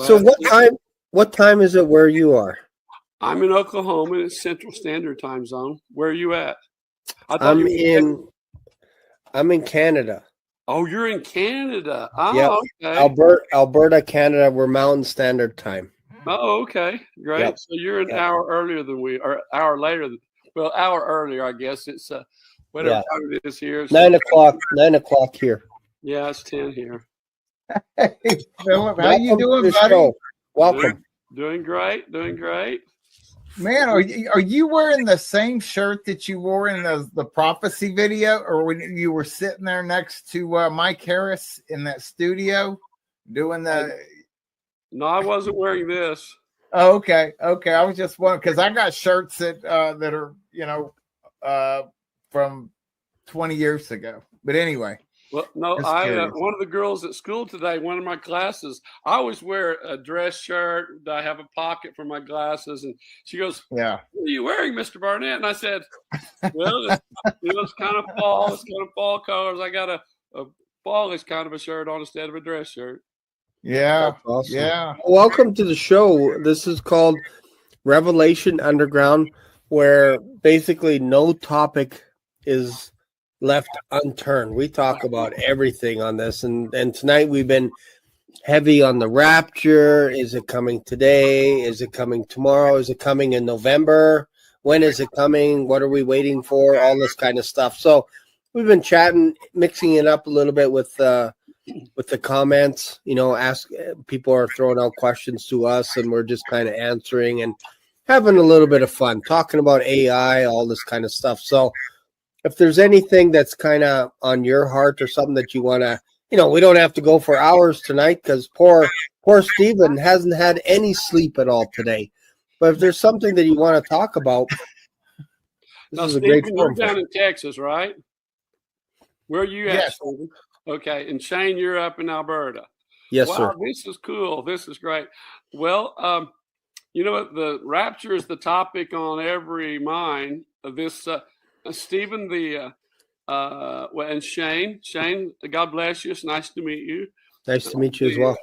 So what time is it where you are? I'm in Oklahoma. It's Central Standard Time Zone. Where are you at? I'm in Canada. Oh, you're in Canada. Oh, yep. okay. Alberta, Canada. We're Mountain Standard Time. Oh, okay. Great. Yep. So you're an hour earlier than we are, hour later. Well, hour earlier, I guess. It's whatever time it is here. 9 o'clock. 9 o'clock here. Yeah, it's 10 here. Hey, Phillip, how you doing, buddy? Show. Welcome. Doing great. Doing great. Man, are you wearing the same shirt that you wore in the prophecy video, or when you were sitting there next to Mike Harris in that studio doing the? No, I wasn't wearing this. Oh, okay. I was just wondering because I got shirts that are from 20 years ago. But anyway. Well, no, one of the girls at school today, one of my classes, I always wear a dress shirt. I have a pocket for my glasses. And she goes, yeah, what are you wearing, Mr. Barnett? And I said, well, it's kind of fall. It's kind of fall colors. I got a fallish kind of a shirt on instead of a dress shirt. Yeah. Awesome. Yeah. Welcome to the show. This is called Revelation Underground, where basically no topic is left unturned. We talk about everything on this, and tonight we've been heavy on the rapture. Is it coming today? Is it coming tomorrow? Is it coming in November? When is it coming? What are we waiting for? All this kind of stuff. So we've been chatting, mixing it up a little bit with the comments. People are throwing out questions to us, and we're just kind of answering and having a little bit of fun, talking about AI, all this kind of stuff. So if there's anything that's kind of on your heart or something that you want to, we don't have to go for hours tonight because poor Stephen hasn't had any sleep at all today. But if there's something that you want to talk about, this is a great forum. You're down in Texas, right? Where are you at, yes. Stephen? Okay, and Shane, you're up in Alberta. Yes, sir. This is cool. This is great. Well, you know what? The rapture is the topic on every mind of this. Stephen, and Shane, God bless you. It's nice to meet you. Nice to meet you as well.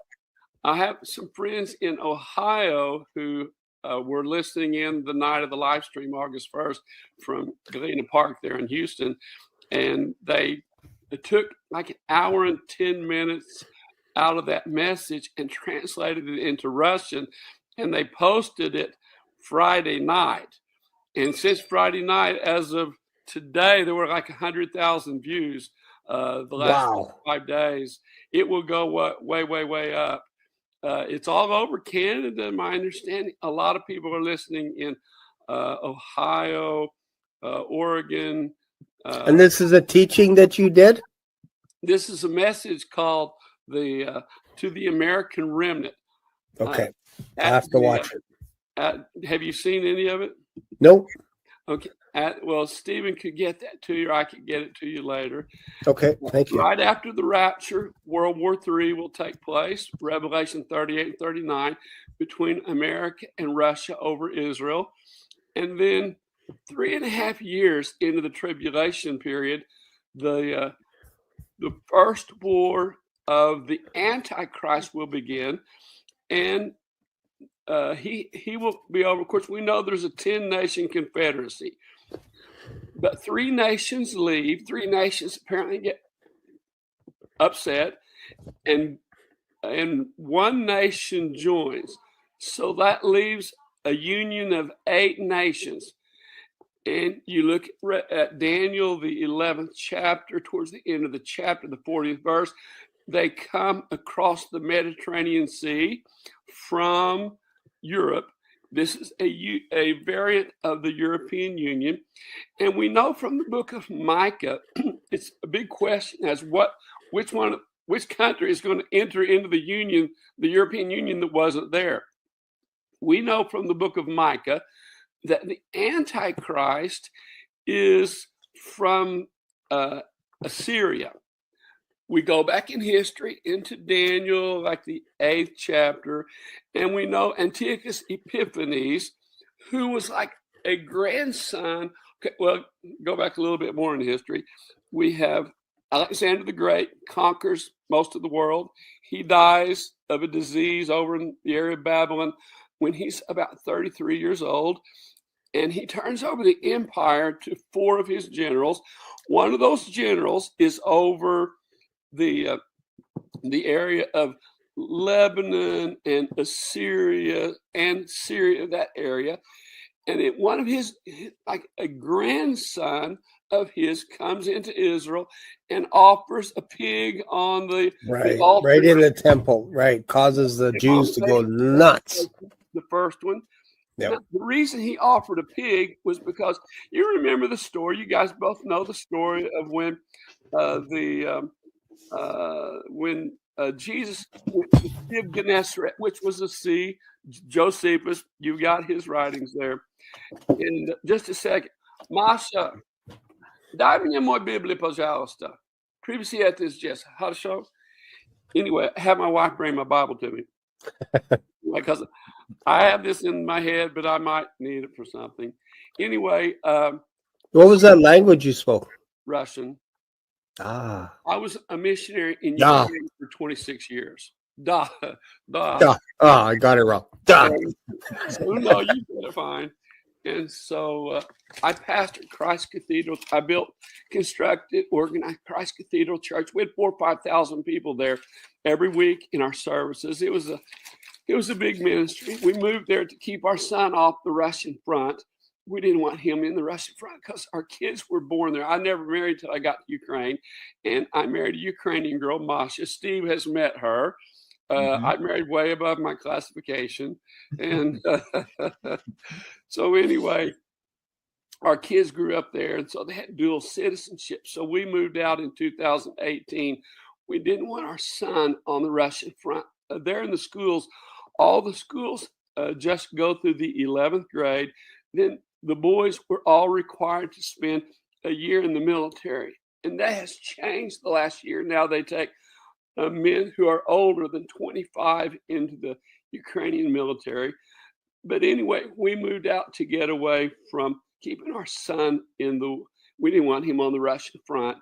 I have some friends in Ohio who were listening in the night of the live stream, August 1st, from Galena Park there in Houston, and it took like an hour and 10 minutes out of that message and translated it into Russian, and they posted it Friday night. And since Friday night, as of today, there were like 100,000 views the last 5 days. It will go way, way, way up. It's all over Canada, my understanding. A lot of people are listening in Ohio, Oregon. And this is a teaching that you did? This is a message called To the American Remnant. Okay. I'll have to watch it. Have you seen any of it? Nope. Okay. Well, Stephen could get that to you, or I could get it to you later. Okay, thank you. Right after the rapture, World War III will take place, Revelation 38 and 39, between America and Russia over Israel. And then 3.5 years into the tribulation period, the first war of the Antichrist will begin, and he will be over. Of course, we know there's a 10-nation confederacy. But 3 nations leave. 3 nations apparently get upset, and 1 nation joins. So that leaves a union of 8 nations. And you look at Daniel, the 11th chapter, towards the end of the chapter, the 40th verse, they come across the Mediterranean Sea from Europe. This is a variant of the European Union. And we know from the book of Micah, it's a big question as which country is going to enter into the Union, the European Union that wasn't there. We know from the book of Micah that the Antichrist is from Assyria. We go back in history into Daniel, like the 8th chapter, and we know Antiochus Epiphanes, who was like a grandson. Okay, well, go back a little bit more in history. We have Alexander the Great conquers most of the world. He dies of a disease over in the area of Babylon when he's about 33 years old. And he turns over the empire to 4 of his generals. One of those generals is over the area of Lebanon and Assyria and Syria, that area. And one of his, like a grandson of his, comes into Israel and offers a pig on the altar. Right in the temple, right. Causes the Jews to go nuts. The first one. Yep. Now, the reason he offered a pig was because you remember the story. You guys both know the story of when Jesus went to the Sea of Gennesaret, which was a sea. Josephus, you got his writings there. And just a second, Masha, дай мне мой Библию, пожалуйста. Previously at this, Jess, хорошо. Anyway, I have my wife bring my Bible to me because I have this in my head, but I might need it for something. Anyway, what was that language you spoke? Russian. I was a missionary in Ukraine for 26 years. I got it wrong. So, no, you did it fine. And so I pastored Christ Cathedral. I constructed, organized Christ Cathedral Church. We had 4,000 or 5,000 people there every week in our services. It was a big ministry. We moved there to keep our son off the Russian front. We didn't want him in the Russian front because our kids were born there. I never married till I got to Ukraine, and I married a Ukrainian girl, Masha. Steve has met her. I married way above my classification. And so anyway, our kids grew up there, and so they had dual citizenship. So we moved out in 2018. We didn't want our son on the Russian front. There in the schools, all the schools just go through the 11th grade. Then the boys were all required to spend a year in the military. And that has changed the last year. Now they take men who are older than 25 into the Ukrainian military. But anyway, we moved out to get away from keeping our son we didn't want him on the Russian front.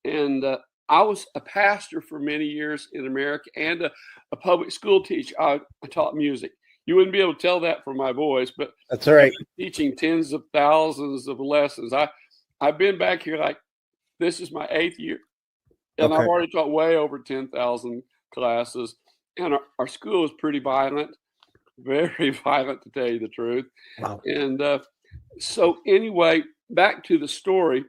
And I was a pastor for many years in America and a public school teacher. I taught music. You wouldn't be able to tell that from my voice, but that's all right. Teaching tens of thousands of lessons. I've been back here this is my 8th year. And I've already taught way over 10,000 classes. And our school is pretty violent, very violent, to tell you the truth. Wow. And so anyway, back to the story.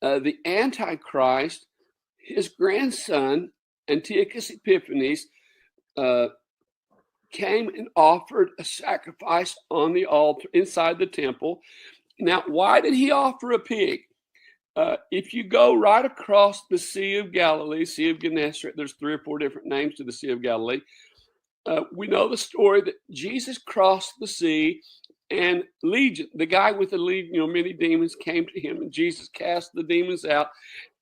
The Antichrist, his grandson, Antiochus Epiphanes, came and offered a sacrifice on the altar inside the temple. Now, why did he offer a pig? If you go right across the Sea of Galilee, Sea of Gennesaret, there's 3 or 4 different names to the Sea of Galilee. We know the story that Jesus crossed the sea, and Legion, the guy with the legion, many demons came to him, and Jesus cast the demons out,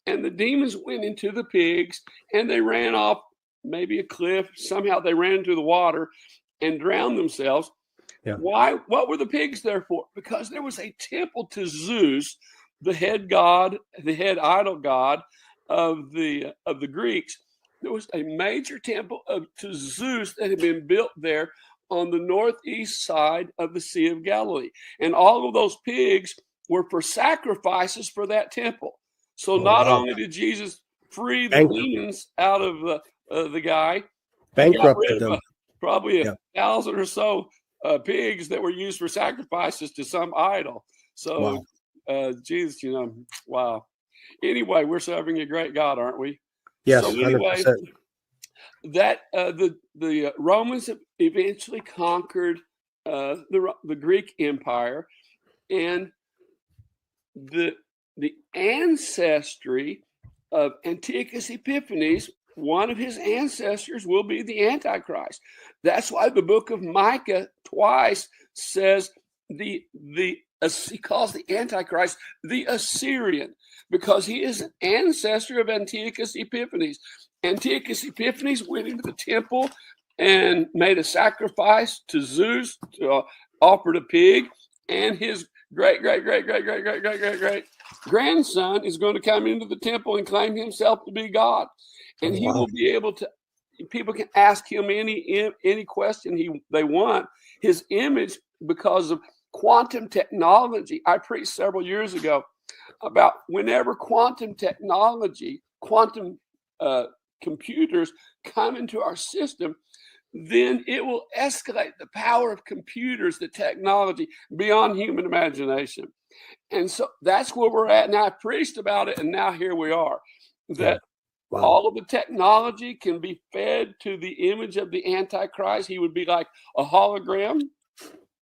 and the demons went into the pigs, and they ran off maybe a cliff. Somehow they ran into the water and drowned themselves. Yeah. Why? What were the pigs there for? Because there was a temple to Zeus, the head god, the head idol god of the Greeks. There was a major temple to Zeus that had been built there on the northeast side of the Sea of Galilee. And all of those pigs were for sacrifices for that temple. So not only did Jesus free the demons out of the guy, bankrupted them. Probably 1,000 or so pigs that were used for sacrifices to some idol. So Jesus, wow. Anyway, we're serving a great God, aren't we? Yes, so anyway, 100%. That the Romans eventually conquered the Greek Empire, and the ancestry of Antiochus Epiphanes, one of his ancestors will be the Antichrist. That's why the book of Micah twice says he calls the Antichrist the Assyrian, because he is an ancestor of Antiochus Epiphanes. Antiochus Epiphanes went into the temple and made a sacrifice to Zeus, offered a pig, and his great grandson is going to come into the temple and claim himself to be God. And he will be able to people can ask him any question they want. His image, because of quantum technology. I preached several years ago about whenever quantum technology, quantum computers come into our system, then it will escalate the power of computers, the technology, beyond human imagination. And so that's where we're at now. I preached about it, and now here we are. That all of the technology can be fed to the image of the Antichrist. He would be like a hologram,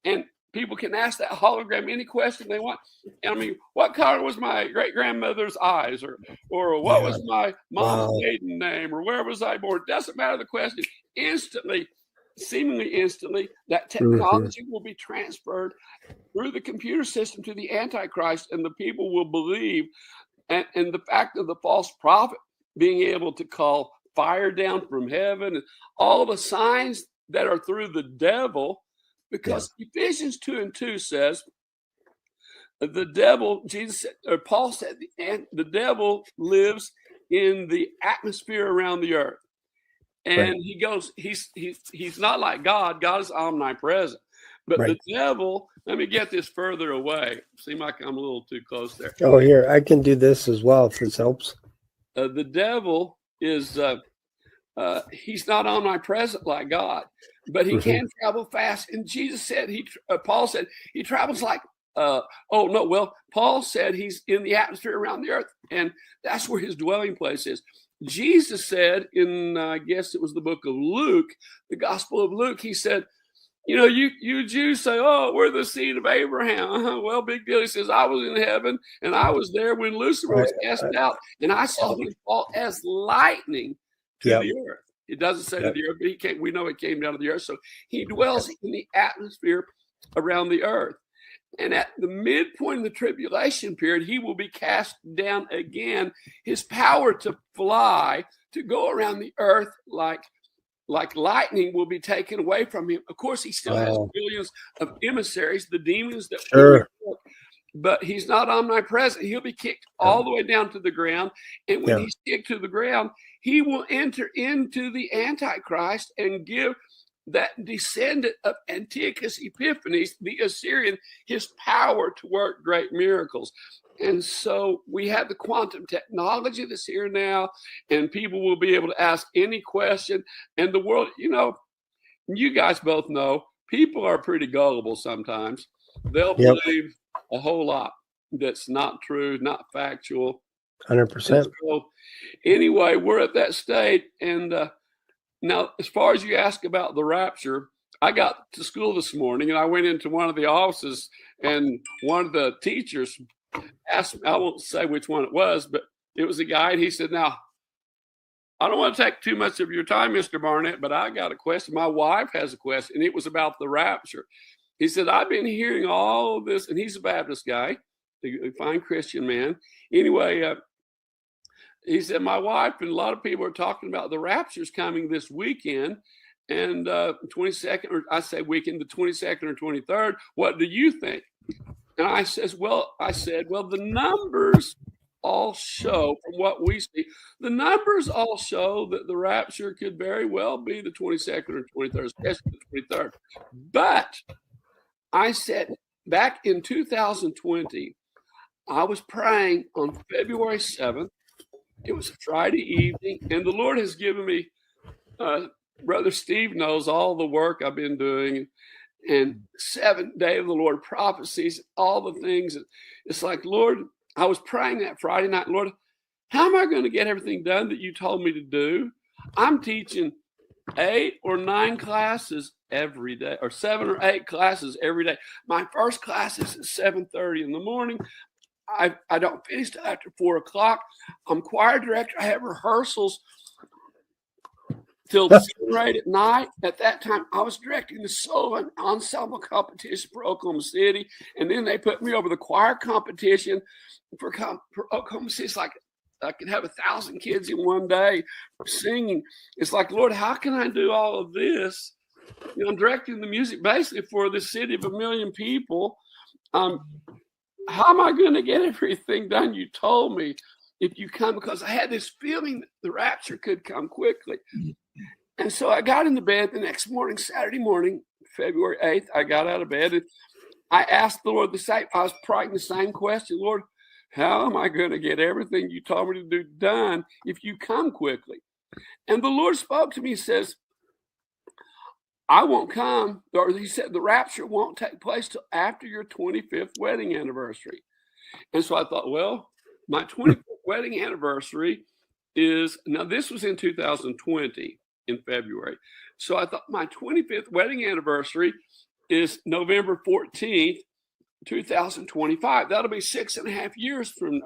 and people can ask that hologram any question they want. I mean, what color was my great-grandmother's eyes? Or what was my mom's maiden name? Or where was I born? It doesn't matter the question. Instantly, seemingly instantly, that technology will be transferred through the computer system to the Antichrist, and the people will believe. And the fact of the false prophet being able to call fire down from heaven, and all the signs that are through the devil, because Ephesians 2:2 says the devil, Paul said, the devil lives in the atmosphere around the earth. And he goes, he's not like God. God is omnipresent. But the devil, let me get this further away. Seems like I'm a little too close there. Oh, here, I can do this as well if this helps. The devil is, he's not omnipresent like God, but he can travel fast. And Jesus said, Paul said, he travels like, Paul said he's in the atmosphere around the earth. And that's where his dwelling place is. Jesus said in, I guess it was the book of Luke, the Gospel of Luke, he said, you Jews say, oh, we're the seed of Abraham. Well, big deal. He says, I was in heaven, and I was there when Lucifer was cast out, and I saw him fall as lightning to the earth. It doesn't say to the earth, but we know it came down to the earth. So he dwells in the atmosphere around the earth. And at the midpoint of the tribulation period, he will be cast down again. His power to fly, to go around the earth like lightning, will be taken away from him. Of course, he still has billions of emissaries, the demons that but he's not omnipresent. He'll be kicked all the way down to the ground. And when he's kicked to the ground, he will enter into the Antichrist and give that descendant of Antiochus Epiphanes, the Assyrian, his power to work great miracles. And so we have the quantum technology that's here now, and people will be able to ask any question. And the world, you guys both know, people are pretty gullible sometimes. They'll believe a whole lot that's not true, not factual. 100%. So anyway, we're at that state. And now, as far as you ask about the rapture, I got to school this morning, and I went into one of the offices, and one of the teachers asked me, I won't say which one it was, but it was a guy, and he said, now, I don't want to take too much of your time, Mr. Barnett, but I got a question. My wife has a question, and it was about the rapture. He said, I've been hearing all of this, and he's a Baptist guy, a fine Christian man. Anyway, he said, my wife and a lot of people are talking about the rapture's coming this weekend, and 22nd, or I say weekend, the 22nd or 23rd. What do you think? And I said, well, the numbers all show, from what we see, the numbers all show that the rapture could very well be the 22nd or 23rd, especially the 23rd. But I said, back in 2020, I was praying on February 7th. It was a Friday evening, and the Lord has given me, Brother Steve knows all the work I've been doing, and 7th day of the Lord prophecies, all the things. It's like, Lord, I was praying that Friday night, Lord, how am I going to get everything done that you told me to do? I'm teaching 8 or 9 classes every day, or 7 or 8 classes every day. My first class is at 7:30 in the morning. I don't finish till after 4 o'clock. I'm choir director. I have rehearsals till 7 or 8 at night. At that time, I was directing the solo ensemble competition for Oklahoma City, and then they put me over the choir competition for Oklahoma City. It's like I could have 1,000 kids in one day singing. It's like, Lord, how can I do all of this? I'm directing the music basically for the city of 1 million people. How am I going to get everything done you told me if you come? Because I had this feeling that the rapture could come quickly. And so I got into bed the next morning, Saturday morning, February 8th. I got out of bed and I asked the Lord the same. I was praying the same question. Lord, how am I going to get everything you told me to do done if you come quickly? And the Lord spoke to me and says, I won't come, or he said, the rapture won't take place till after your 25th wedding anniversary. And so I thought, well, my 25th wedding anniversary is, now this was in 2020 in February. So I thought my 25th wedding anniversary is November 14th, 2025. That'll be 6.5 years from,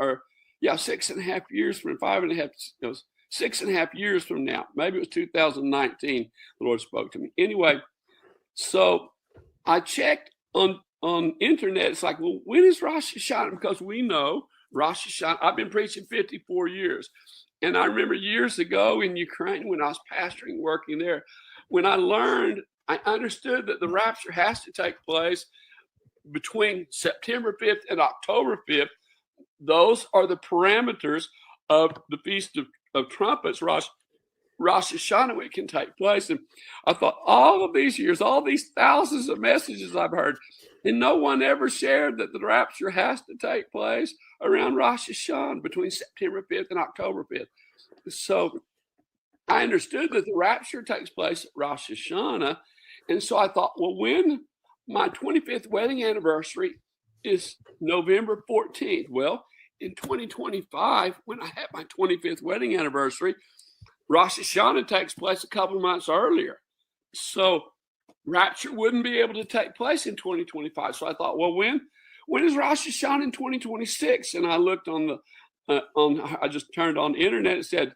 6.5 years from 5.5, 6.5 years from now. Maybe it was 2019. The Lord spoke to me. Anyway, so I checked on internet. It's like, well, when is Rosh Hashanah? Because we know Rosh Hashanah. I've been preaching 54 years. And I remember years ago in Ukraine when I was pastoring, working there, when I understood that the rapture has to take place between September 5th and October 5th. Those are the parameters of the Feast of Trumpets, Rosh Hashanah, it can take place. And I thought, all of these years, all these thousands of messages I've heard, and no one ever shared that the rapture has to take place around Rosh Hashanah, between September 5th and October 5th. So I understood that the rapture takes place at Rosh Hashanah. And so I thought, well, when my 25th wedding anniversary is November 14th. Well, in 2025, when I had my 25th wedding anniversary, Rosh Hashanah takes place a couple of months earlier. So rapture wouldn't be able to take place in 2025. So I thought, well, when is Rosh Hashanah in 2026? And I looked on I just turned on the internet. It said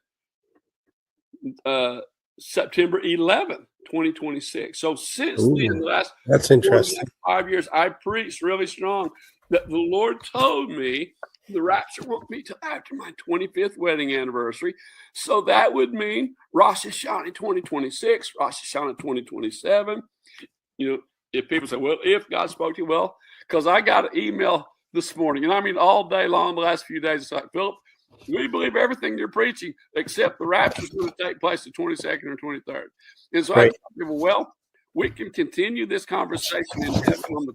September 11th, 2026. So since then, the last that's interesting. 5 years, I preached really strong that the Lord told me the rapture won't be till after my 25th wedding anniversary. So that would mean Rosh Hashanah 2026, Rosh Hashanah 2027. You know, if people say, well, if God spoke to you, well, because I got an email this morning, and I mean all day long, the last few days, it's like, Phillip, we believe everything you're preaching, except the rapture is going to take place the 22nd or 23rd. And so I tell people, well, we can continue this conversation in heaven on the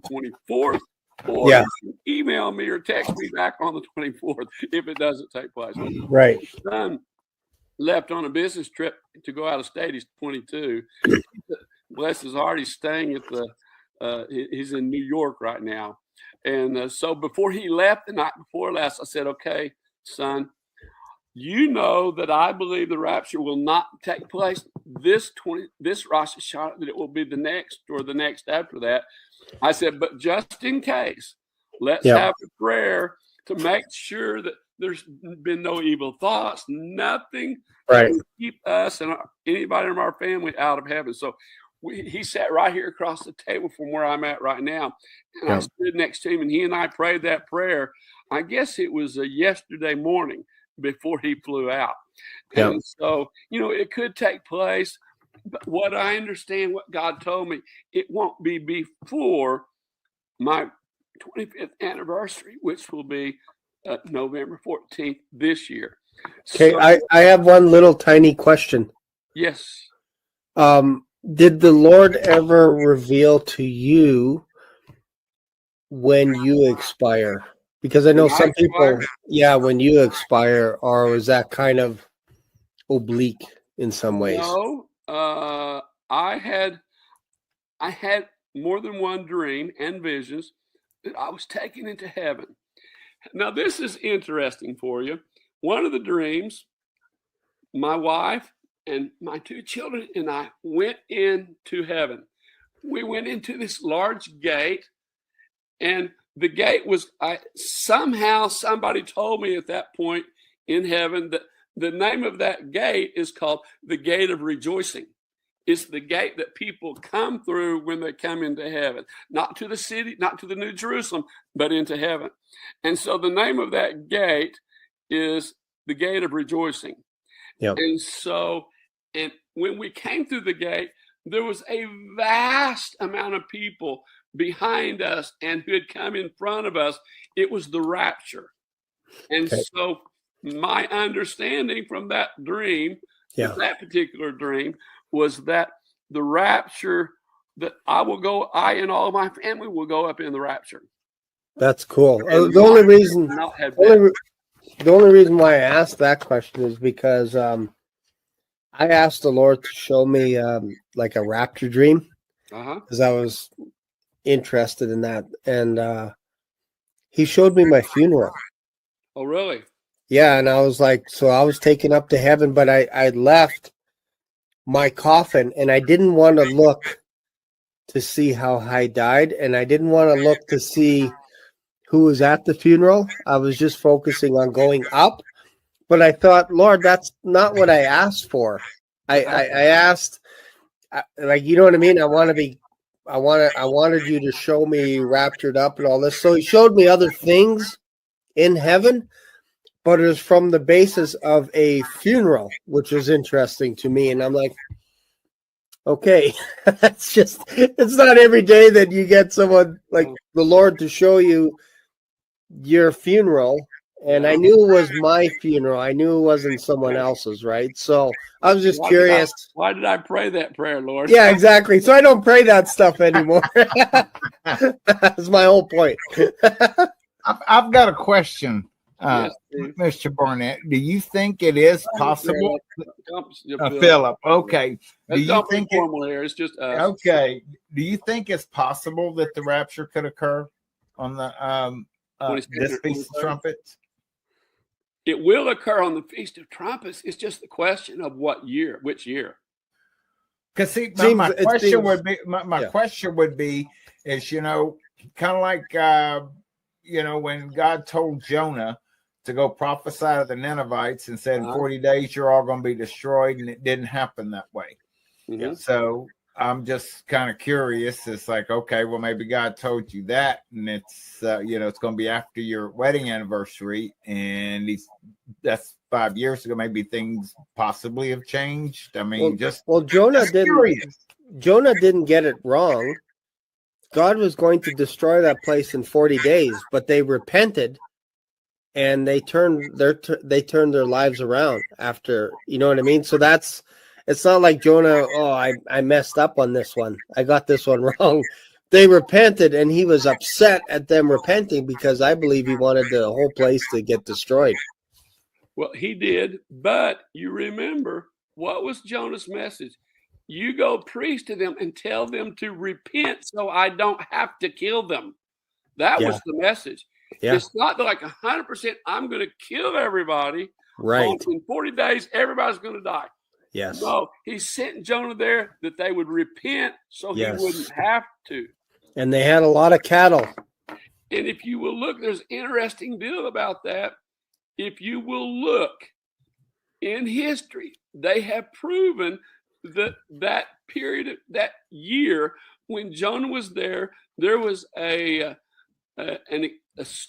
24th, or you can email me or text me back on the 24th if it doesn't take place. Right. My son left on a business trip to go out of state. He's 22. Bless his heart, he's staying at he's in New York right now. And so before he left the night before last, I said, okay, son, you know that I believe the rapture will not take place this Rosh Hashanah, that it will be the next or the next after that. I said, but just in case, let's have a prayer to make sure that there's been no evil thoughts, nothing to keep us and anybody in our family out of heaven. So he sat right here across the table from where I'm at right now. And I stood next to him, and he and I prayed that prayer. I guess it was yesterday morning before he flew out. And so, you know, it could take place. But what I understand, what God told me, it won't be before my 25th anniversary, which will be November 14th this year. Okay, so, I have one little tiny question. Yes. Did the Lord ever reveal to you when you expire? Because I know some people, when you expire, or is that kind of oblique in some ways? No, I had more than one dream and visions that I was taken into heaven. Now, this is interesting for you. One of the dreams, my wife and my two children and I went into heaven. We went into this large gate, and the gate was, somehow somebody told me at that point in heaven that the name of that gate is called the Gate of Rejoicing. It's the gate that people come through when they come into heaven, not to the city, not to the New Jerusalem, but into heaven. And so the name of that gate is the Gate of Rejoicing. Yep. And so, and when we came through the gate, there was a vast amount of people behind us and who had come in front of us. It was the rapture. And so my understanding from that dream, that particular dream, was that the rapture, that I and all of my family will go up in the rapture. That's cool. And The only reason, not have the only reason why I asked that question is because I asked the Lord to show me like a rapture dream, because I was interested in that, and He showed me my funeral. Oh, really? Yeah, and I was like, so I was taken up to heaven, but I left my coffin, and I didn't want to look to see how I died, and I didn't want to look to see who was at the funeral. I was just focusing on going up. But I thought, Lord, that's not what I asked for. I asked, like, you know what I mean? I wanted you to show me raptured up and all this. So He showed me other things in heaven, but it was from the basis of a funeral, which was interesting to me. And I'm like, okay, it's not every day that you get someone like the Lord to show you your funeral. And I knew it was my funeral. I knew it wasn't someone else's, right? So I was just curious. Why did I pray that prayer, Lord? Yeah, exactly. So I don't pray that stuff anymore. That's my whole point. I've got a question, Yes, Mr. Barnett. Do you think it is possible? Phillip, okay. Do you think formal here? It's just us. Okay. Do you think it's possible that the rapture could occur on the this Feast of Trumpets? It will occur on the Feast of Trumpets. It's just the question of what year, which year. Because see, my question would be, question would be, is, you know, kind of like, you know, when God told Jonah to go prophesy to the Ninevites and said, in 40 days, you're all going to be destroyed. And it didn't happen that way. Mm-hmm. So I'm just kind of curious. It's like, okay, well, maybe God told you that, and it's, you know, it's going to be after your wedding anniversary, and that's 5 years ago. Maybe things possibly have changed. I mean, Jonah didn't get it wrong. God was going to destroy that place in 40 days, but they repented, and they turned their lives around after. You know what I mean? So it's not like Jonah, I messed up on this one. I got this one wrong. They repented, and he was upset at them repenting because I believe he wanted the whole place to get destroyed. Well, he did, but you remember, what was Jonah's message? You go preach to them and tell them to repent so I don't have to kill them. That was the message. Yeah. It's not like 100%, I'm going to kill everybody. Right. In 40 days, everybody's going to die. Yes. No, He sent Jonah there that they would repent so he wouldn't have to. And they had a lot of cattle. And if you will look, there's an interesting deal about that. If you will look in history, they have proven that period, that year when Jonah was there was a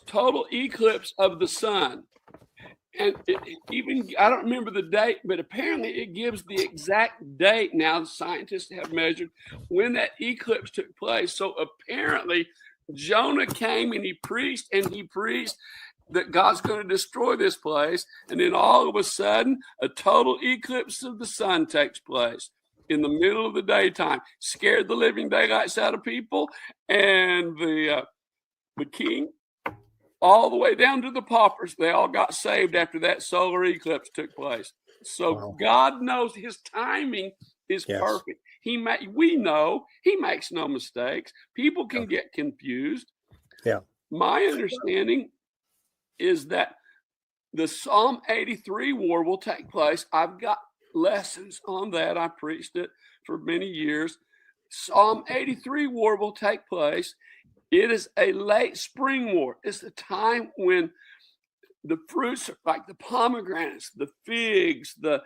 total eclipse of the sun. And I don't remember the date, but apparently it gives the exact date. Now the scientists have measured when that eclipse took place. So apparently Jonah came and he preached that God's going to destroy this place. And then all of a sudden, a total eclipse of the sun takes place in the middle of the daytime. Scared the living daylights out of people. And the king, all the way down to the paupers, they all got saved after that solar eclipse took place. So God knows His timing is perfect. We know He makes no mistakes. People can get confused. Yeah. My understanding is that the Psalm 83 war will take place. I've got lessons on that. I preached it for many years. Psalm 83 war will take place. It is a late spring war. It's the time when the fruits, like the pomegranates, the figs, the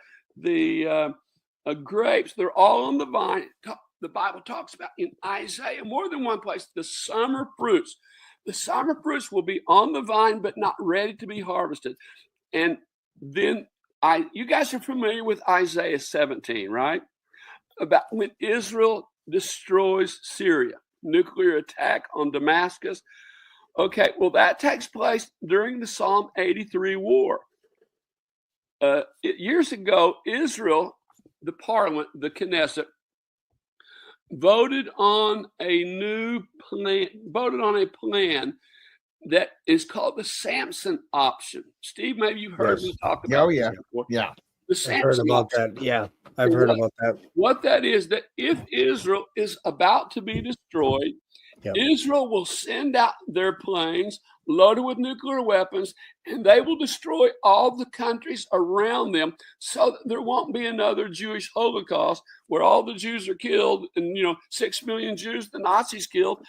grapes, they're all on the vine. The Bible talks about in Isaiah, more than one place, the summer fruits. The summer fruits will be on the vine, but not ready to be harvested. And then you guys are familiar with Isaiah 17, right? About when Israel destroys Syria. Nuclear attack on Damascus. Okay, well, that takes place during the Psalm 83 war. Years ago, Israel the parliament, the Knesset, voted on a plan that is called the Samson Option. Steve, maybe you've heard me talk about this before. Yeah. The I've heard Samson about Option. that. Yeah, I've heard about that. What that is, that if Israel is about to be destroyed, Israel will send out their planes loaded with nuclear weapons, and they will destroy all the countries around them so that there won't be another Jewish Holocaust where all the Jews are killed and, 6 million Jews the Nazis killed,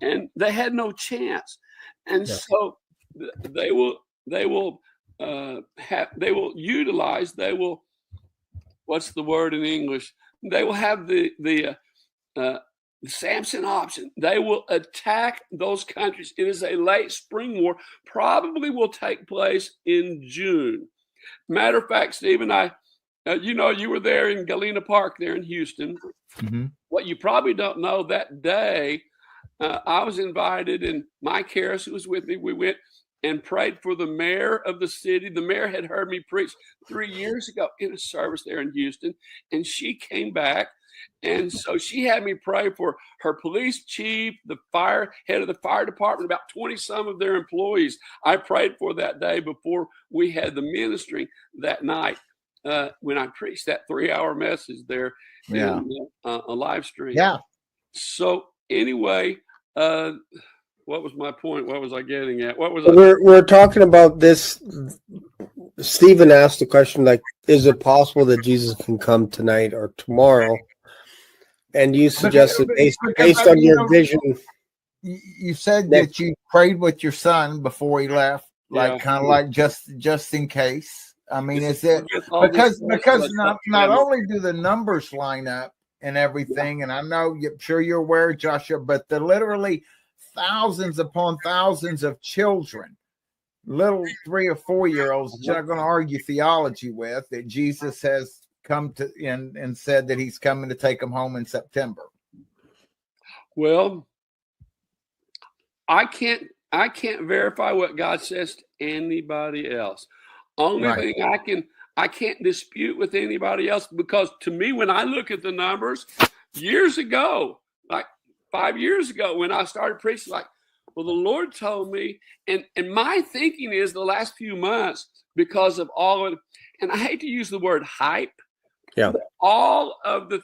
and they had no chance. And so they will utilize, what's the word in English? They will have the Samson Option. They will attack those countries. It is a late spring war, probably will take place in June. Matter of fact, Steve and I, you were there in Galena Park there in Houston. Mm-hmm. What you probably don't know, that day, I was invited, and Mike Harris, who was with me, we went and prayed for the mayor of the city. The mayor had heard me preach 3 years ago in a service there in Houston, and she came back. And so she had me pray for her police chief, the head of the fire department, about 20 some of their employees. I prayed for that day before we had the ministry that night when I preached that 3-hour message there in a live stream. Yeah. So anyway, what was my point? What was I getting at? We're talking about this. Stephen asked the question, like, is it possible that Jesus can come tonight or tomorrow? And you suggested, based on your vision. You said that you prayed with your son before he left, kind of like just in case. I mean, is it because not only do the numbers line up and everything, and I know I'm sure you're aware, Joshua, but the literally thousands upon thousands of children, little 3 or 4 year olds, you're not going to argue theology with, that Jesus has come to and said that he's coming to take them home in September. Well, I can't verify what God says to anybody else. Only thing I can't dispute with anybody else, because to me, when I look at the numbers years ago, like 5 years ago, when I started preaching, well, the Lord told me, and my thinking is the last few months, because of all of, and I hate to use the word hype, all of the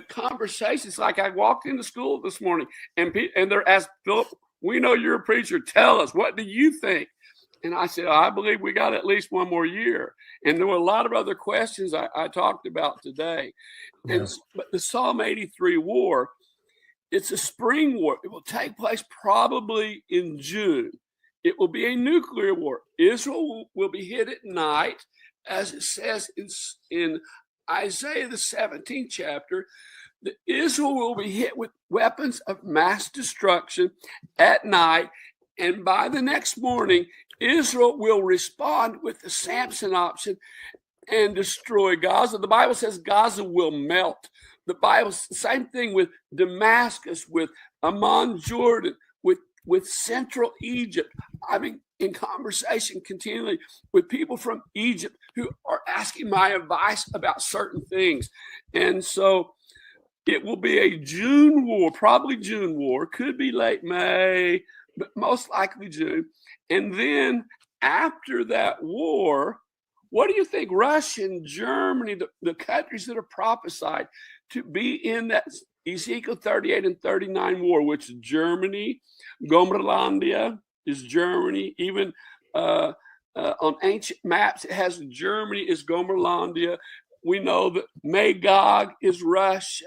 conversations, like I walked into school this morning and they're asked, Phillip, we know you're a preacher. Tell us, what do you think? And I said, I believe we got at least one more year. And there were a lot of other questions I talked about today. But the Psalm 83 war, it's a spring war. It will take place probably in June. It will be a nuclear war. Israel will be hit at night, as it says in Isaiah, the 17th chapter, that Israel will be hit with weapons of mass destruction at night. And by the next morning, Israel will respond with the Samson Option and destroy Gaza. The Bible says Gaza will melt. The Bible, same thing with Damascus, with Amman, Jordan, with central Egypt. I mean, in conversation continually with people from Egypt who are asking my advice about certain things. And so it will be a June war, probably June war, could be late May, but most likely June. And then after that war, what do you think Russia and Germany, the countries that are prophesied to be in that Ezekiel 38 and 39 war, which is Germany, Gomerlandia is Germany, even on ancient maps, it has Germany is Gomerlandia. We know that Magog is Russia,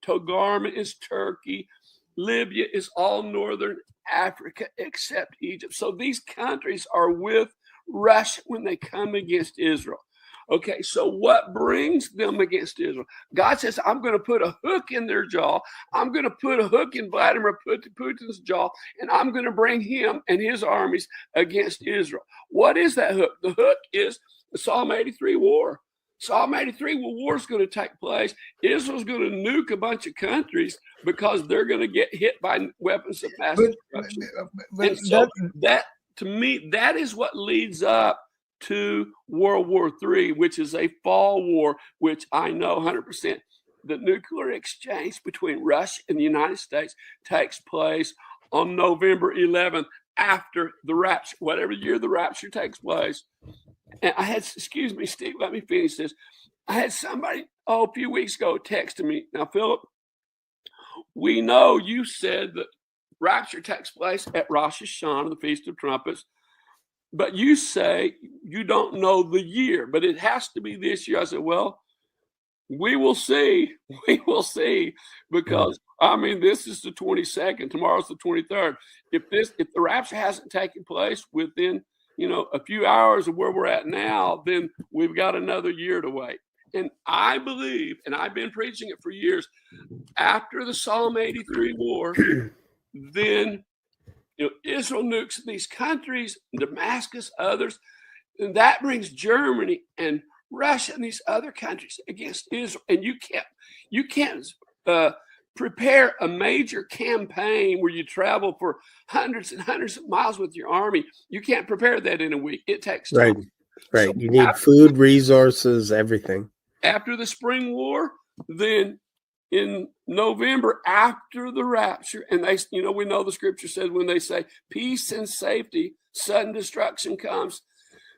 Togarmah is Turkey, Libya is all northern Africa except Egypt. So these countries are with Russia when they come against Israel. Okay, so what brings them against Israel? God says, I'm going to put a hook in their jaw. I'm going to put a hook in Vladimir Putin's jaw, and I'm going to bring him and his armies against Israel. What is that hook? The hook is the Psalm 83 war. Psalm 83 war is going to take place. Israel's going to nuke a bunch of countries because they're going to get hit by weapons of mass destruction. And so that, to me, that is what leads up to World War III, which is a fall war, which I know 100% the nuclear exchange between Russia and the United States takes place on November 11th after the rapture, whatever year the rapture takes place. And I had, excuse me, Steve, let me finish this. I had somebody, a few weeks ago texting me. Now, Phillip, we know you said that rapture takes place at Rosh Hashanah, the Feast of Trumpets, but you say you don't know the year, but it has to be this year. I said, well, we will see. We will see, because I mean, this is the 22nd. Tomorrow's the 23rd. If the rapture hasn't taken place within, a few hours of where we're at now, then we've got another year to wait. And I believe, and I've been preaching it for years, after the Psalm 83 war, then Israel nukes these countries, Damascus, others, and that brings Germany and Russia and these other countries against Israel. And you can't prepare a major campaign where you travel for hundreds and hundreds of miles with your army. You can't prepare that in a week. It takes time. Right. So you need food, resources, everything. After the spring war, then in November, after the rapture, and we know the scripture says when they say peace and safety, sudden destruction comes.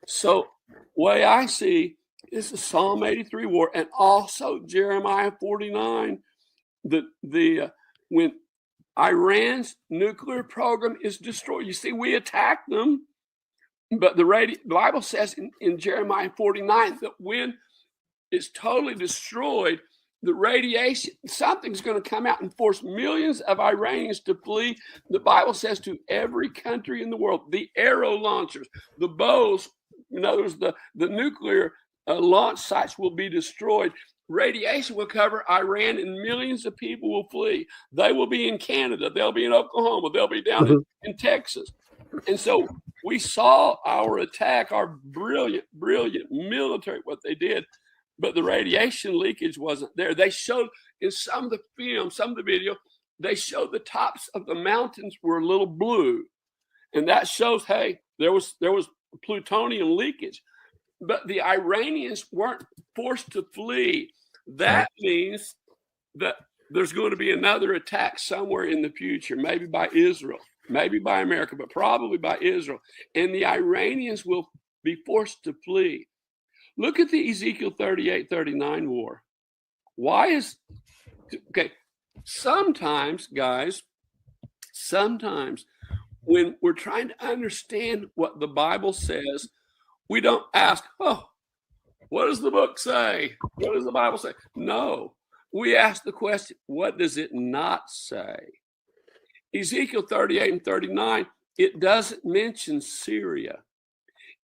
So way I see is the Psalm 83 war, and also Jeremiah 49, when Iran's nuclear program is destroyed. You see, we attacked them, but the Bible says in Jeremiah 49 that when it's totally destroyed, the radiation, something's going to come out and force millions of Iranians to flee. The Bible says to every country in the world, the arrow launchers, the bows, in other words, the nuclear launch sites will be destroyed. Radiation will cover Iran, and millions of people will flee. They will be in Canada. They'll be in Oklahoma. They'll be down in Texas. And so we saw our attack, our brilliant military, what they did, but the radiation leakage wasn't there. They showed in some of the film, some of the video, they showed the tops of the mountains were a little blue. And that shows, hey, there was plutonium leakage. But the Iranians weren't forced to flee. That means that there's going to be another attack somewhere in the future, maybe by Israel, maybe by America, but probably by Israel. And the Iranians will be forced to flee. Look at the Ezekiel 38-39 war. Sometimes, guys, when we're trying to understand what the Bible says, we don't ask, what does the book say? What does the Bible say? No, we ask the question, what does it not say? Ezekiel 38 and 39, it doesn't mention Syria.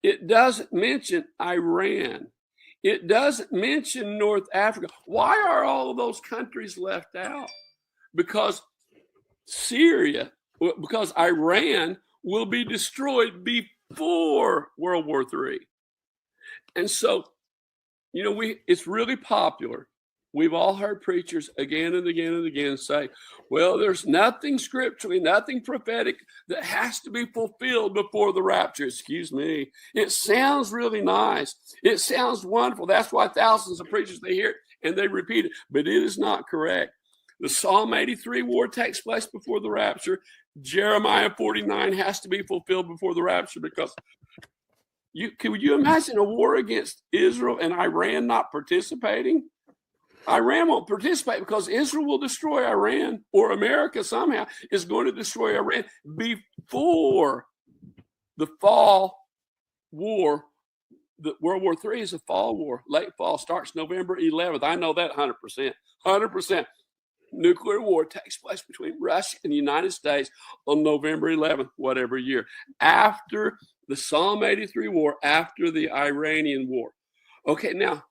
It doesn't mention Iran. It doesn't mention North Africa. Why are all of those countries left out? Because Iran will be destroyed before World War III. And so, it's really popular. We've all heard preachers again and again and again say, well, there's nothing scripturally, nothing prophetic that has to be fulfilled before the rapture. Excuse me. It sounds really nice. It sounds wonderful. That's why thousands of preachers, they hear it and they repeat it, but it is not correct. The Psalm 83 war takes place before the rapture. Jeremiah 49 has to be fulfilled before the rapture, because could you imagine a war against Israel and Iran not participating? Iran won't participate because Israel will destroy Iran, or America somehow is going to destroy Iran before the fall war. The World War III is a fall war. Late fall starts November 11th. I know that 100%. 100%. Nuclear war takes place between Russia and the United States on November 11th, whatever year, after the Psalm 83 war, after the Iranian war. Okay, now,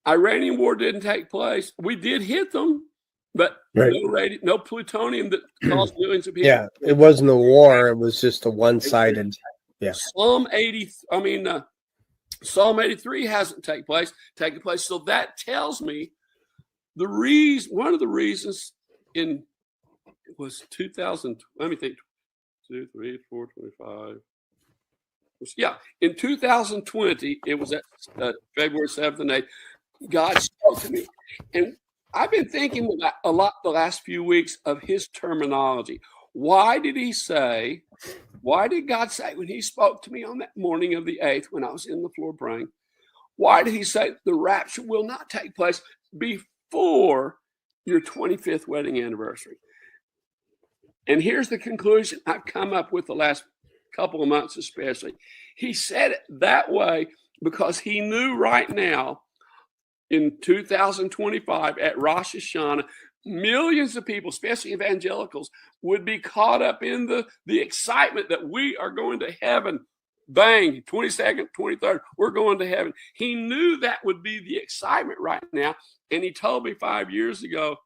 Iranian war didn't take place. We did hit them, but no plutonium that caused millions of people. Yeah, it wasn't a war. It was just a one-sided. Yeah. Psalm 83 hasn't taken place. So that tells me one of the reasons it was 2000. Let me think. 2, 3, 4, 25. Yeah, in 2020, it was at February 7th and 8th, God spoke to me. And I've been thinking a lot the last few weeks of his terminology. Why did God say when he spoke to me on that morning of the 8th when I was in the floor praying, why did he say the rapture will not take place before your 25th wedding anniversary? And here's the conclusion I've come up with the last couple of months especially. He said it that way because he knew right now in 2025 at Rosh Hashanah, millions of people, especially evangelicals, would be caught up in the excitement that we are going to heaven. Bang, 22nd, 23rd, we're going to heaven. He knew that would be the excitement right now. And he told me 5 years ago,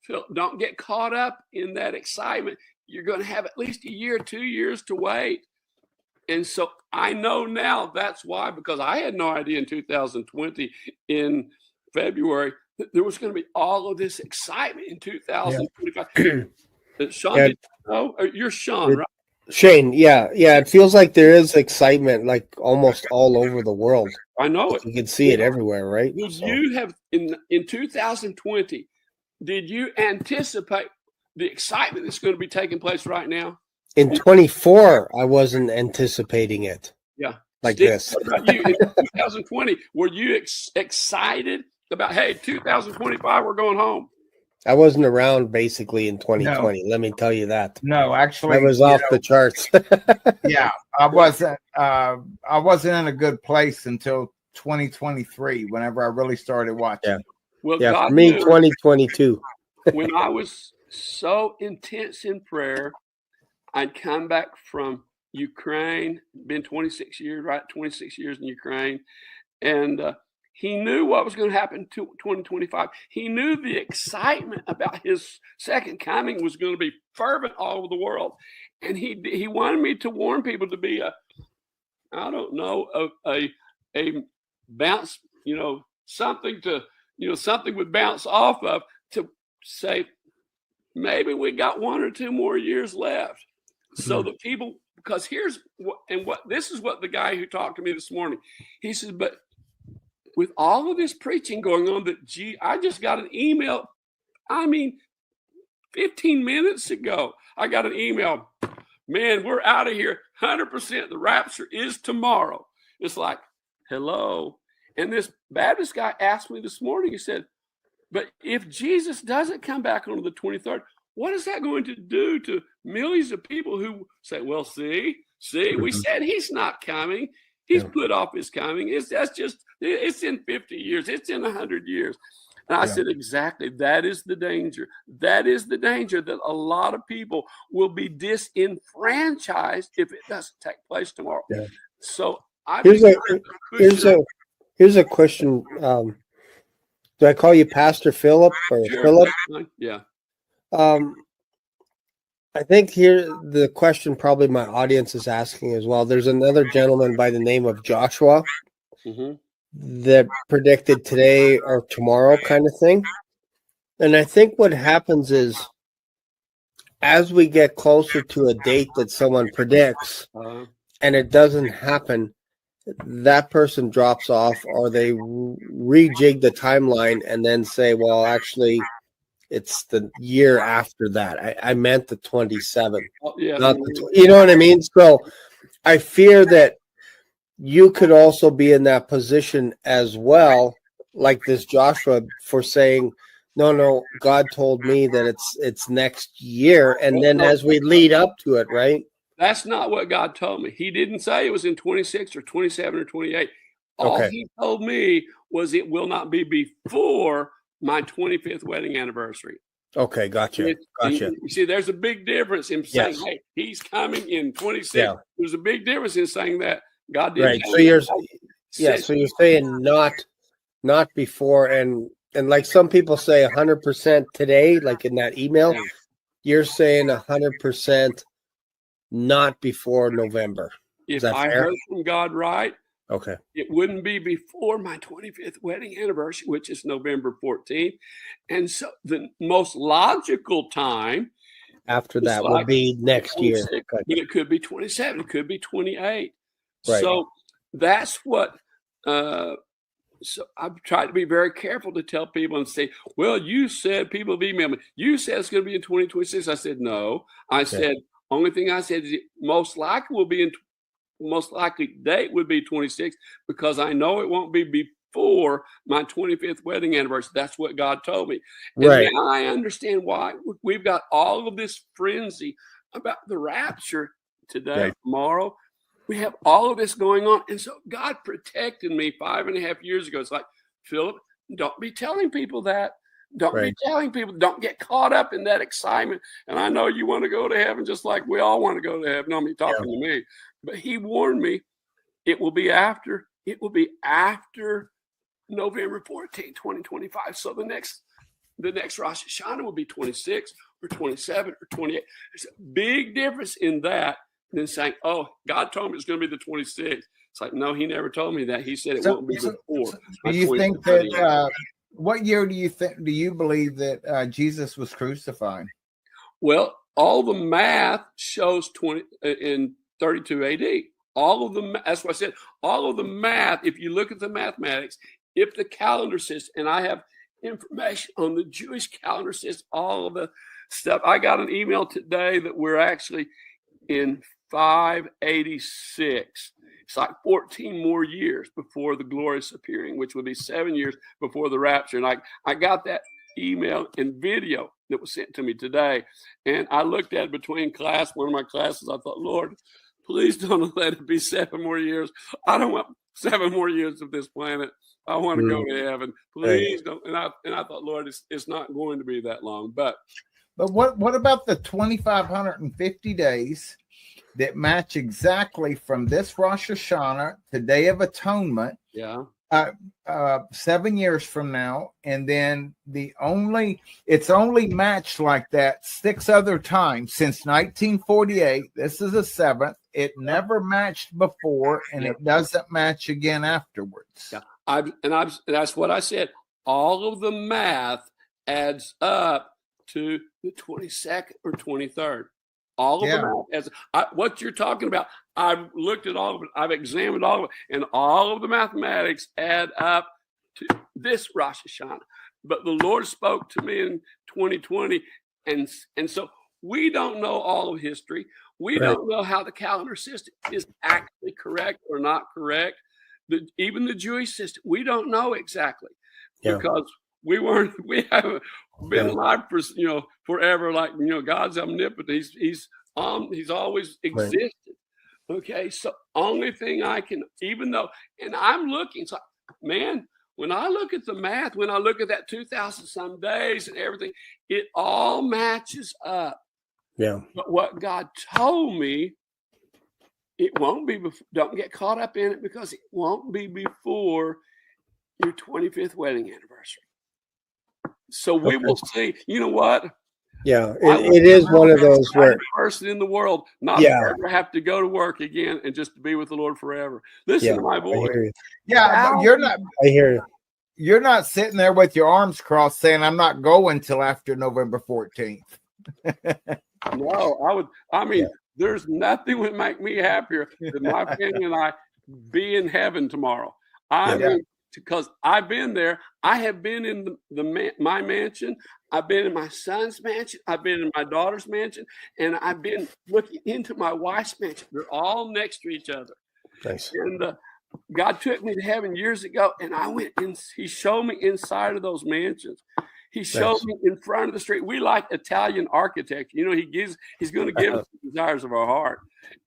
Phil, don't get caught up in that excitement. You're going to have at least a year, 2 years to wait. And so I know now that's why, because I had no idea in 2020 in February that there was going to be all of this excitement in 2025. Yeah. Sean, did you know? You're Sean, right? Shane, yeah. It feels like there is excitement, like almost all over the world. I know it. You can see it everywhere, right? Would you have in 2020? Did you anticipate the excitement that's going to be taking place right now? In 24, I wasn't anticipating it. Yeah, like this. What about you in 2020? Were you excited about, hey, 2025, we're going home? I wasn't around basically in 2020. No. Let me tell you that. No, actually, I was off the charts. Yeah, I wasn't. I wasn't in a good place until 2023. Whenever I really started watching. Yeah. Well, yeah, God for me, knew 2022. When I was so intense in prayer, I'd come back from Ukraine. Been 26 years, right? 26 years in Ukraine, and he knew what was going to happen to 2025. He knew the excitement about his second coming was going to be fervent all over the world. And he wanted me to warn people to be a bounce, something to, something would bounce off of, to say, maybe we got 1 or 2 more years left. So the people, because this is what the guy who talked to me this morning, he says, but with all of this preaching going on, I just got an email. 15 minutes ago, I got an email. Man, we're out of here. 100%. The rapture is tomorrow. It's like, hello. And this Baptist guy asked me this morning, he said, but if Jesus doesn't come back on the 23rd, what is that going to do to millions of people who say, well, see, we said he's not coming. He's put off his coming. It's in 50 years. It's in 100 years. And I said, exactly. That is the danger. That is the danger, that a lot of people will be disenfranchised if it doesn't take place tomorrow. Yeah. So here's a question. Do I call you Pastor Phillip or sure. Phillip? Yeah. I think here the question probably my audience is asking as well. There's another gentleman by the name of Joshua that predicted today or tomorrow kind of thing. And I think what happens is, as we get closer to a date that someone predicts and it doesn't happen, that person drops off, or they rejig the timeline and then say, well, actually, it's the year after that. I meant the 27th. Not you know what I mean? So I fear that you could also be in that position as well, like this Joshua, for saying, no, God told me that it's next year. And then as we lead up to it, right? That's not what God told me. He didn't say it was in 26 or 27 or 28. All he told me was it will not be before my 25th wedding anniversary. Okay, gotcha. You see, there's a big difference in saying, hey, he's coming in 26. Yeah. There's a big difference in saying that God didn't. Right. So you're saying not before, and like some people say 100% today, like in that email, you're saying 100% not before November. If I heard from God right, okay, it wouldn't be before my 25th wedding anniversary, which is November 14th. And so the most logical time after that will be next year. But it could be 27. It could be 28. Right. So that's what. So I've tried to be very careful to tell people and say, well, you said people will be email. You said it's going to be in 2026. I said, no. I said, only thing I said is it most likely will be most likely date would be 26 because I know it won't be before my 25th wedding anniversary. That's what God told me. And now I understand why we've got all of this frenzy about the rapture today, tomorrow. We have all of this going on. And so God protected me 5.5 years ago. It's like, Phillip, don't be telling people that. Don't be telling people. Don't get caught up in that excitement. And I know you want to go to heaven just like we all want to go to heaven. No, he's talking to me. But he warned me it will be after November 14, 2025. So the next Rosh Hashanah will be 26 or 27 or 28. There's a big difference in that than saying, oh, God told me it's going to be the 26th. It's like, no, he never told me that. He said it won't be before. Do you think that, what year do you believe that Jesus was crucified? Well, all the math shows 32 AD. That's what I said. All of the math, if you look at the mathematics, if the calendar system, and I have information on the Jewish calendar system, all of the stuff. I got an email today that we're actually in 586. It's like 14 more years before the glorious appearing, which would be 7 years before the rapture. And I got that email and video that was sent to me today. And I looked at it between one of my classes. I thought, Lord, please don't let it be 7 more years. I don't want 7 more years of this planet. I want to go to heaven. Please don't. And I thought, Lord, it's not going to be that long. But what about the 2,550 days that match exactly from this Rosh Hashanah to Day of Atonement? 7 years from now, and then it's only matched like that 6 other times since 1948. This is the 7th. It never matched before, and it doesn't match again afterwards. That's what I said. All of the math adds up to the 22nd or 23rd. All of them, what you're talking about, I've looked at all of it. I've examined all of it, and all of the mathematics add up to this Rosh Hashanah. But the Lord spoke to me in 2020, and so we don't know all of history. We don't know how the calendar system is actually correct or not correct. Even the Jewish system, we don't know exactly because we haven't been alive for forever. Like God's omnipotent. He's always existed. Okay, so only thing I can, even though, and I'm looking, it's like, man, when I look at the math, when I look at that 2,000 some days and everything, it all matches up. Yeah. But what God told me, it won't be. Don't get caught up in it because it won't be before your 25th wedding anniversary. So we will see. You know what? Yeah, it is one of those where person in the world not to ever have to go to work again and just to be with the Lord forever. Listen to my voice. You're not. I hear you. You're not sitting there with your arms crossed saying, "I'm not going till after November 14th." No, I would. I mean, there's nothing would make me happier than my family and I be in heaven tomorrow. Mean, because I've been there. I have been in my mansion. I've been in my son's mansion. I've been in my daughter's mansion, and I've been looking into my wife's mansion. They're all next to each other. Nice. And God took me to heaven years ago, and I went and He showed me inside of those mansions. He showed me in front of the street. We like Italian architecture. He's going to give us the desires of our heart.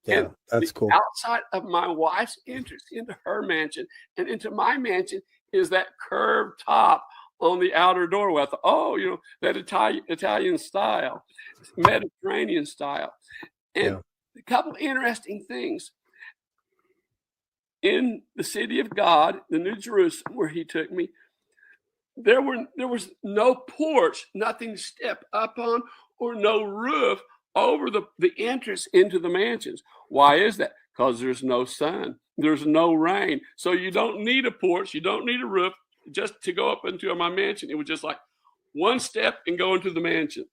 Yeah, and that's cool. Outside of my wife's entrance into her mansion and into my mansion is that curved top on the outer doorway. I thought, that Italian style, Mediterranean style. And a couple of interesting things. In the city of God, the New Jerusalem, where He took me, there was no porch, nothing to step up on, or no roof over the entrance into the mansions. Why is that? Because there's no sun, there's no rain, so you don't need a porch, you don't need a roof just to go up into my mansion. It was just like one step and go into the mansion.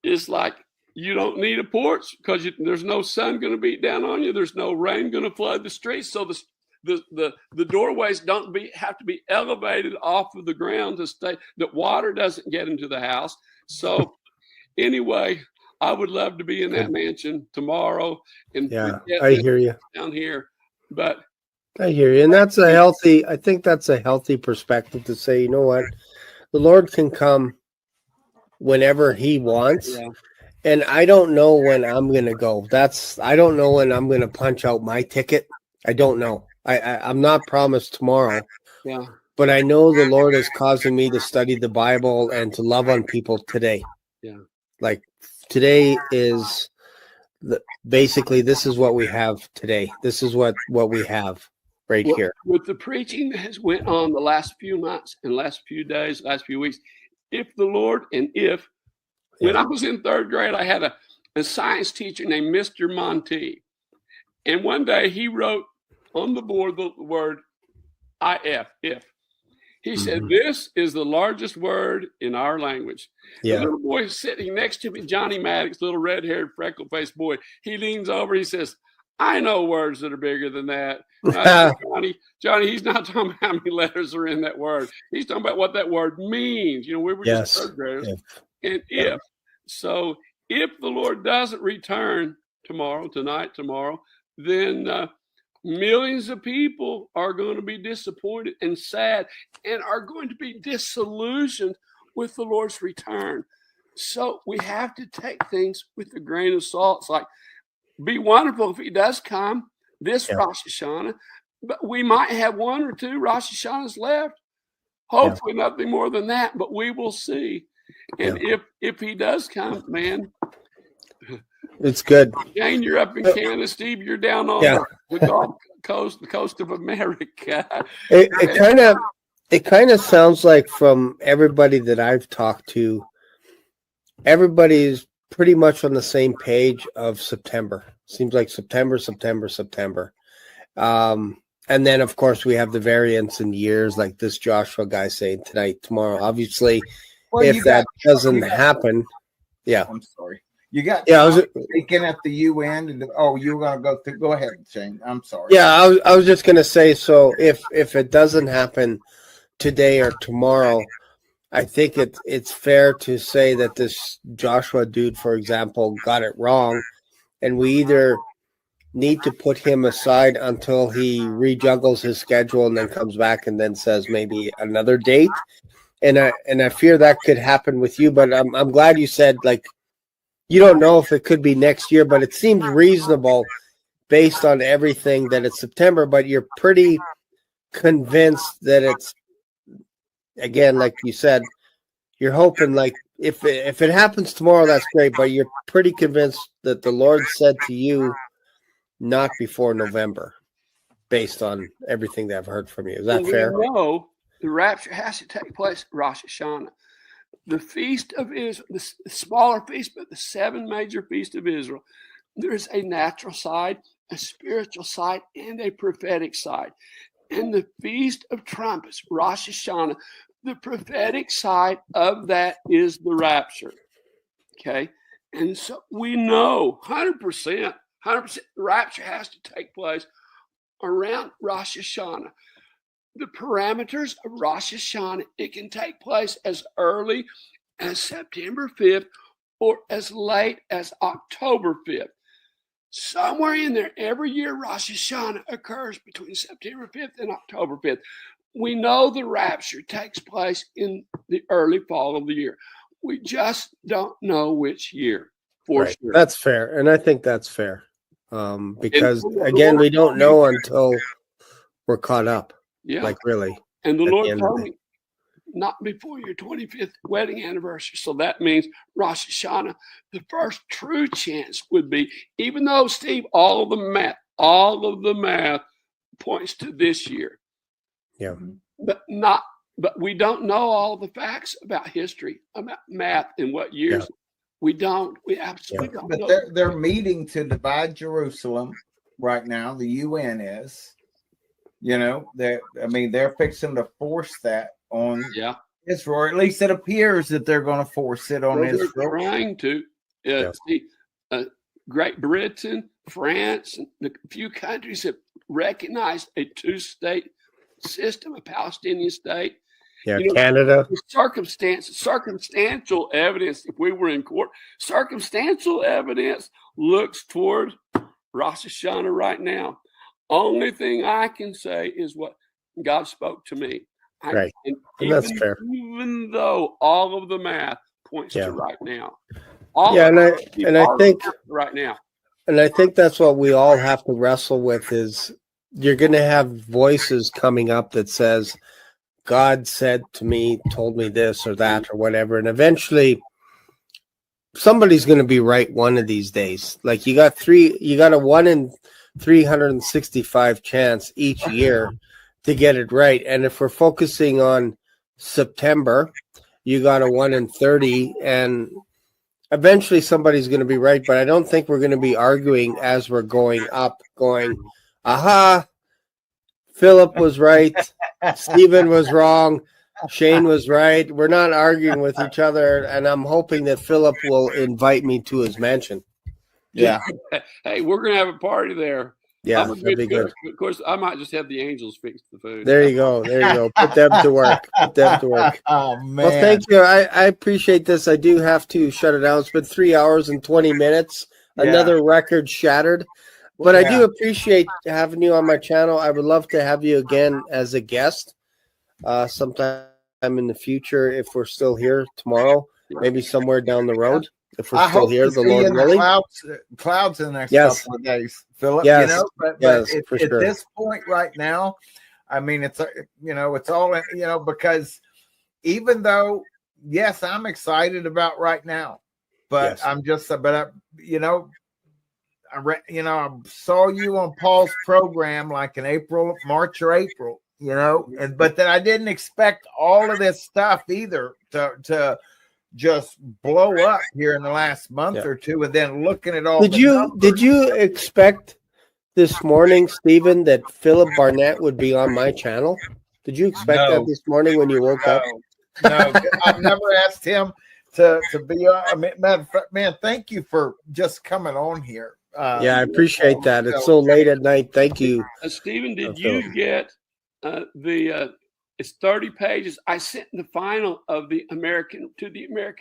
it's like you don't need a porch because there's no sun going to beat down on you. There's no rain going to flood the streets. So the doorways have to be elevated off of the ground to stay, that water doesn't get into the house. So anyway, I would love to be in that mansion tomorrow and I hear you down here, but I hear you. And I think that's a healthy perspective to say, you know what, the Lord can come whenever he wants. yeah. And I don't know when I'm going to go. I don't know when I'm going to punch out my ticket. I don't know. I'm not promised tomorrow. Yeah. But I know the Lord is causing me to study the Bible and to love on people today. Yeah. Like today is basically this is what we have today. This is what we have right here. With the preaching that has went on the last few months and last few days, last few weeks, when I was in third grade, I had a science teacher named Mr. Monty. And one day he wrote on the board the word if. He said, this is the largest word in our language. Yeah. The little boy sitting next to me, Johnny Maddox, little red-haired, freckle-faced boy, he leans over, he says, I know words that are bigger than that. Said, Johnny, he's not talking about how many letters are in that word. He's talking about what that word means. We were just third graders. And so if the Lord doesn't return tonight, tomorrow, then millions of people are going to be disappointed and sad and are going to be disillusioned with the Lord's return. So we have to take things with a grain of salt. It's like, be wonderful if he does come this Rosh Hashanah, but we might have one or two Rosh Hashanahs left. Hopefully nothing more than that, but we will see. And if he does come, man, it's good. Jane, you're up in Canada. Steve, you're down on the Gulf Coast, the coast of America. It kind of sounds like from everybody that I've talked to, everybody's pretty much on the same page of September. Seems like September. And then, of course, we have the variance in years, like this Joshua guy saying tonight, tomorrow. Obviously, if that doesn't happen, I'm sorry. You got speaking at the UN. You were going to go ahead, Shane. I'm sorry. Yeah, I was just going to say, so if it doesn't happen today or tomorrow, I think it's fair to say that this Joshua dude, for example, got it wrong, and we either need to put him aside until he rejuggles his schedule and then comes back and then says maybe another date. And I fear that could happen with you, but I'm glad you said, like, you don't know if it could be next year, but it seems reasonable based on everything that it's September, but you're pretty convinced that it's, again, like you said, you're hoping, like, if it happens tomorrow, that's great, but you're pretty convinced that the Lord said to you, not before November, based on everything that I've heard from you. Is that fair? No, the rapture has to take place Rosh Hashanah. The feast of Israel, the smaller feast, but the 7 major feasts of Israel, there's a natural side, a spiritual side, and a prophetic side. And the Feast of Trumpets, Rosh Hashanah, the prophetic side of that is the rapture. Okay? And so we know 100%, the rapture has to take place around Rosh Hashanah. The parameters of Rosh Hashanah, it can take place as early as September 5th or as late as October 5th. Somewhere in there, every year Rosh Hashanah occurs between September 5th and October 5th. We know the rapture takes place in the early fall of the year. We just don't know which year. For sure. That's fair. And I think that's fair. Because, again, we don't know until we're caught up. Yeah. Like, really. And the Lord told me, not before your 25th wedding anniversary. So that means Rosh Hashanah, the first true chance would be, even though, Steve, all of the math points to this year. Yeah. But we don't know all the facts about history, about math and what years. Yeah. We absolutely don't know. But they're meeting to divide Jerusalem right now. The UN is. They're fixing to force that on Israel, or at least it appears that they're going to force it on Well, they're Israel. trying to. See, Great Britain, France, and a few countries have recognized a two-state system, a Palestinian state. Yeah, Canada. Circumstantial evidence, if we were in court, circumstantial evidence looks toward Rosh Hashanah right now. Only thing I can say is what God spoke to me. Right. And that's fair. Even though all of the math points to right now. And I think right now. And I think that's what we all have to wrestle with is you're going to have voices coming up that says, God said to me, told me this or that or whatever. And eventually somebody's going to be right one of these days. Like you got a 1 in 365 chance each year to get it right. And if we're focusing on September, you got a 1 in 30, and eventually somebody's going to be right. But I don't think we're going to be arguing as we're going up, going, aha, Phillip was right. Stephen was wrong. Shane was right. We're not arguing with each other. And I'm hoping that Phillip will invite me to his mansion. Yeah. Hey, we're going to have a party there. Yeah, that'd be good. Of course, I might just have the angels fix the food. There you go. Put them to work. Oh, man. Well, thank you. I appreciate this. I do have to shut it down. It's been 3 hours and 20 minutes. Yeah. Another record shattered. But I do appreciate having you on my channel. I would love to have you again as a guest sometime in the future if we're still here tomorrow, maybe somewhere down the road. If we're still here, the Lord willing. Clouds in the next couple of days, Phillip. Yes. But at this point right now, I mean, it's all because even though, yes, I'm excited about right now, but I saw you on Paul's program like in March or April, but then I didn't expect all of this stuff either to just blow up here in the last month or two. And then looking at all, did you expect this morning, Stephen, that Phillip Barnett would be on my channel? Did you expect that this morning when you woke up? No, I've never asked him to be on. Man, thank you for just coming on here. I appreciate that. It's so late at night. Thank you. Stephen, did you get it's 30 pages. I sent the final of the American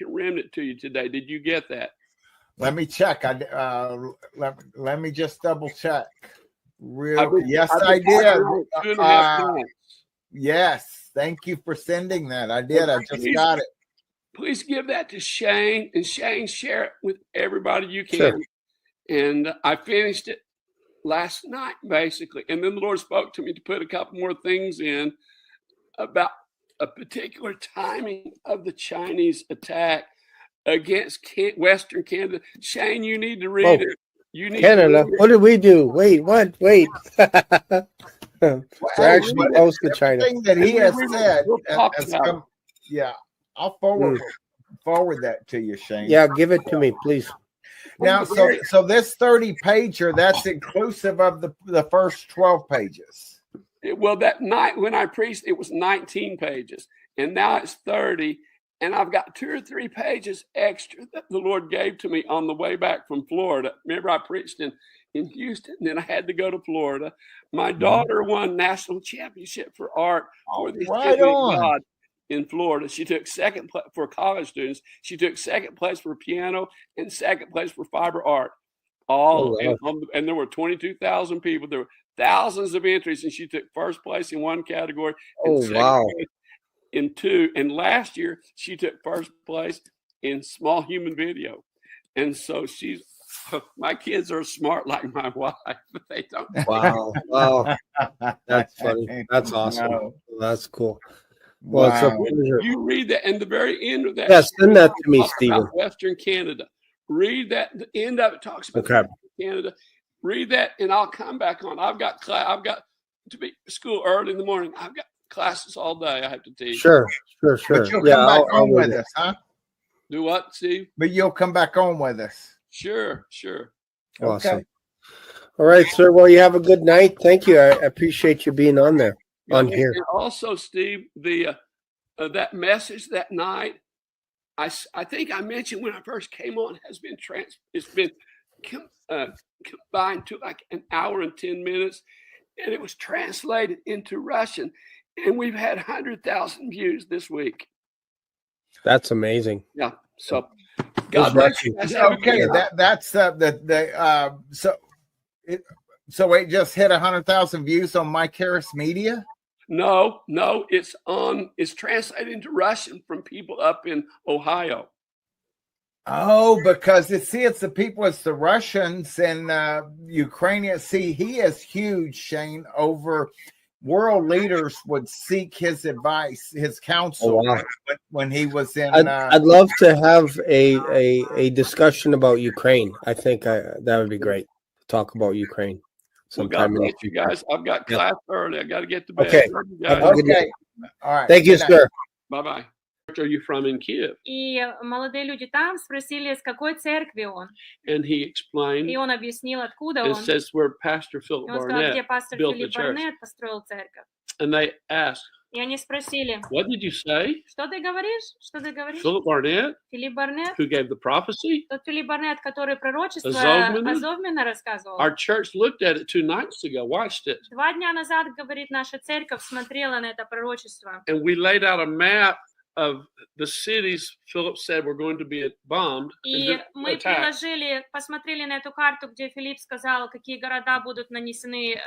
Remnant to you today. Did you get that? Let me check. Let me just double check. Yes, I did. Yes. Thank you for sending that. I did. I just got it. Please give that to Shane, and Shane, share it with everybody you can. Sure. And I finished it last night, basically. And then the Lord spoke to me to put a couple more things in about a particular timing of the Chinese attack against Western Canada. Shane, you need to read it. You need Canada. What did we do? Wait, what? Wait. We're actually close to China. That he has said. I'll forward that to you, Shane. Yeah, give it to me, please. Now, so this 30 pager, that's inclusive of the first 12 pages. Well, that night when I preached, it was 19 pages, and now it's 30, and I've got 2 or 3 pages extra that the Lord gave to me on the way back from Florida. Remember, I preached in Houston, and then I had to go to Florida. My daughter won national championship for art for the Assembly of God in Florida. She took second place for college students. She took second place for piano and second place for fiber art. And there were 22,000 people. There were thousands of entries, and she took first place in one category and second place in 2. And last year, she took first place in small human video. And so my kids are smart like my wife, but they don't. Wow. That's funny. That's awesome. Wow. That's cool. Well, you read that, and the very end of that. Yes, send that to me, Stephen. Western Canada. Read that. The end of it talks about Canada. Read that, and I'll come back on. I've got to be at school early in the morning. I've got classes all day. I have to teach. Sure. But you'll come back on with us, huh? Do what, Steve? But you'll come back on with us. Sure. Awesome. Okay. All right, sir. Well, you have a good night. Thank you. I appreciate you being on there. On here. And also, Steve, the that message that night, I think I mentioned when I first came on, it's been combined to like an hour and 10 minutes, and it was translated into Russian, and we've had 100,000 views this week. That's amazing. Yeah. So God bless you. Okay, that's so it just hit 100,000 views on Mike Harris Media. No, it's translated into Russian from people up in Ohio. Oh, because it's the people, it's the Russians and Ukrainians. See, he is huge, Shane, over world leaders would seek his advice, his counsel when he was in. I'd love to have a discussion about Ukraine. I think that would be great to talk about Ukraine. God bless you guys. I've got class early. I got to get to bed. Okay. Okay. All right. Thank you, sir. Bye-bye. Where are you from in Kiev? И молодые люди там спросили, с какой церкви он. And he explained. И он объяснил, откуда он. It says where Pastor Phillip Barnett где пастор Филипп Барнетт построил церковь. And they asked. И они спросили. What did you say? Что ты говоришь? Что ты говоришь? Phillip Barnett. Филипп Барнетт. Who gave the prophecy? Тот Филипп Барнетт, который пророчество Азовмина рассказывал. Our church looked at it 2 nights ago. Watched it. 2 дня назад, говорит, наша церковь смотрела на это пророчество. And we laid out a map of the cities Philip said were going to be bombed. И мы посмотрели на эту карту, где Филипп сказал, какие города будут нанесены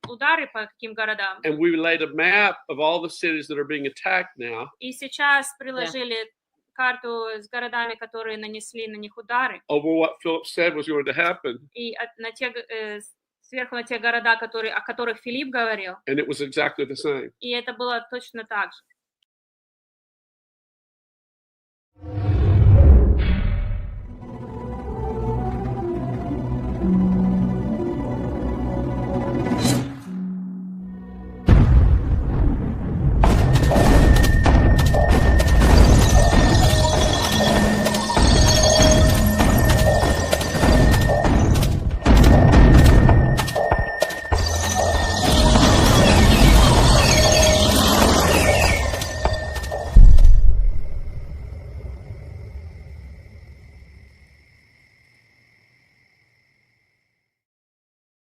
удары по каким городам. And we laid a map of all the cities that are being attacked now. И сейчас приложили карту с городами, которые нанесли на них удары. Over what Philip said was going to happen. И на те сверху на те города, о которых Филипп говорил. And it was exactly the same. И это было точно так же.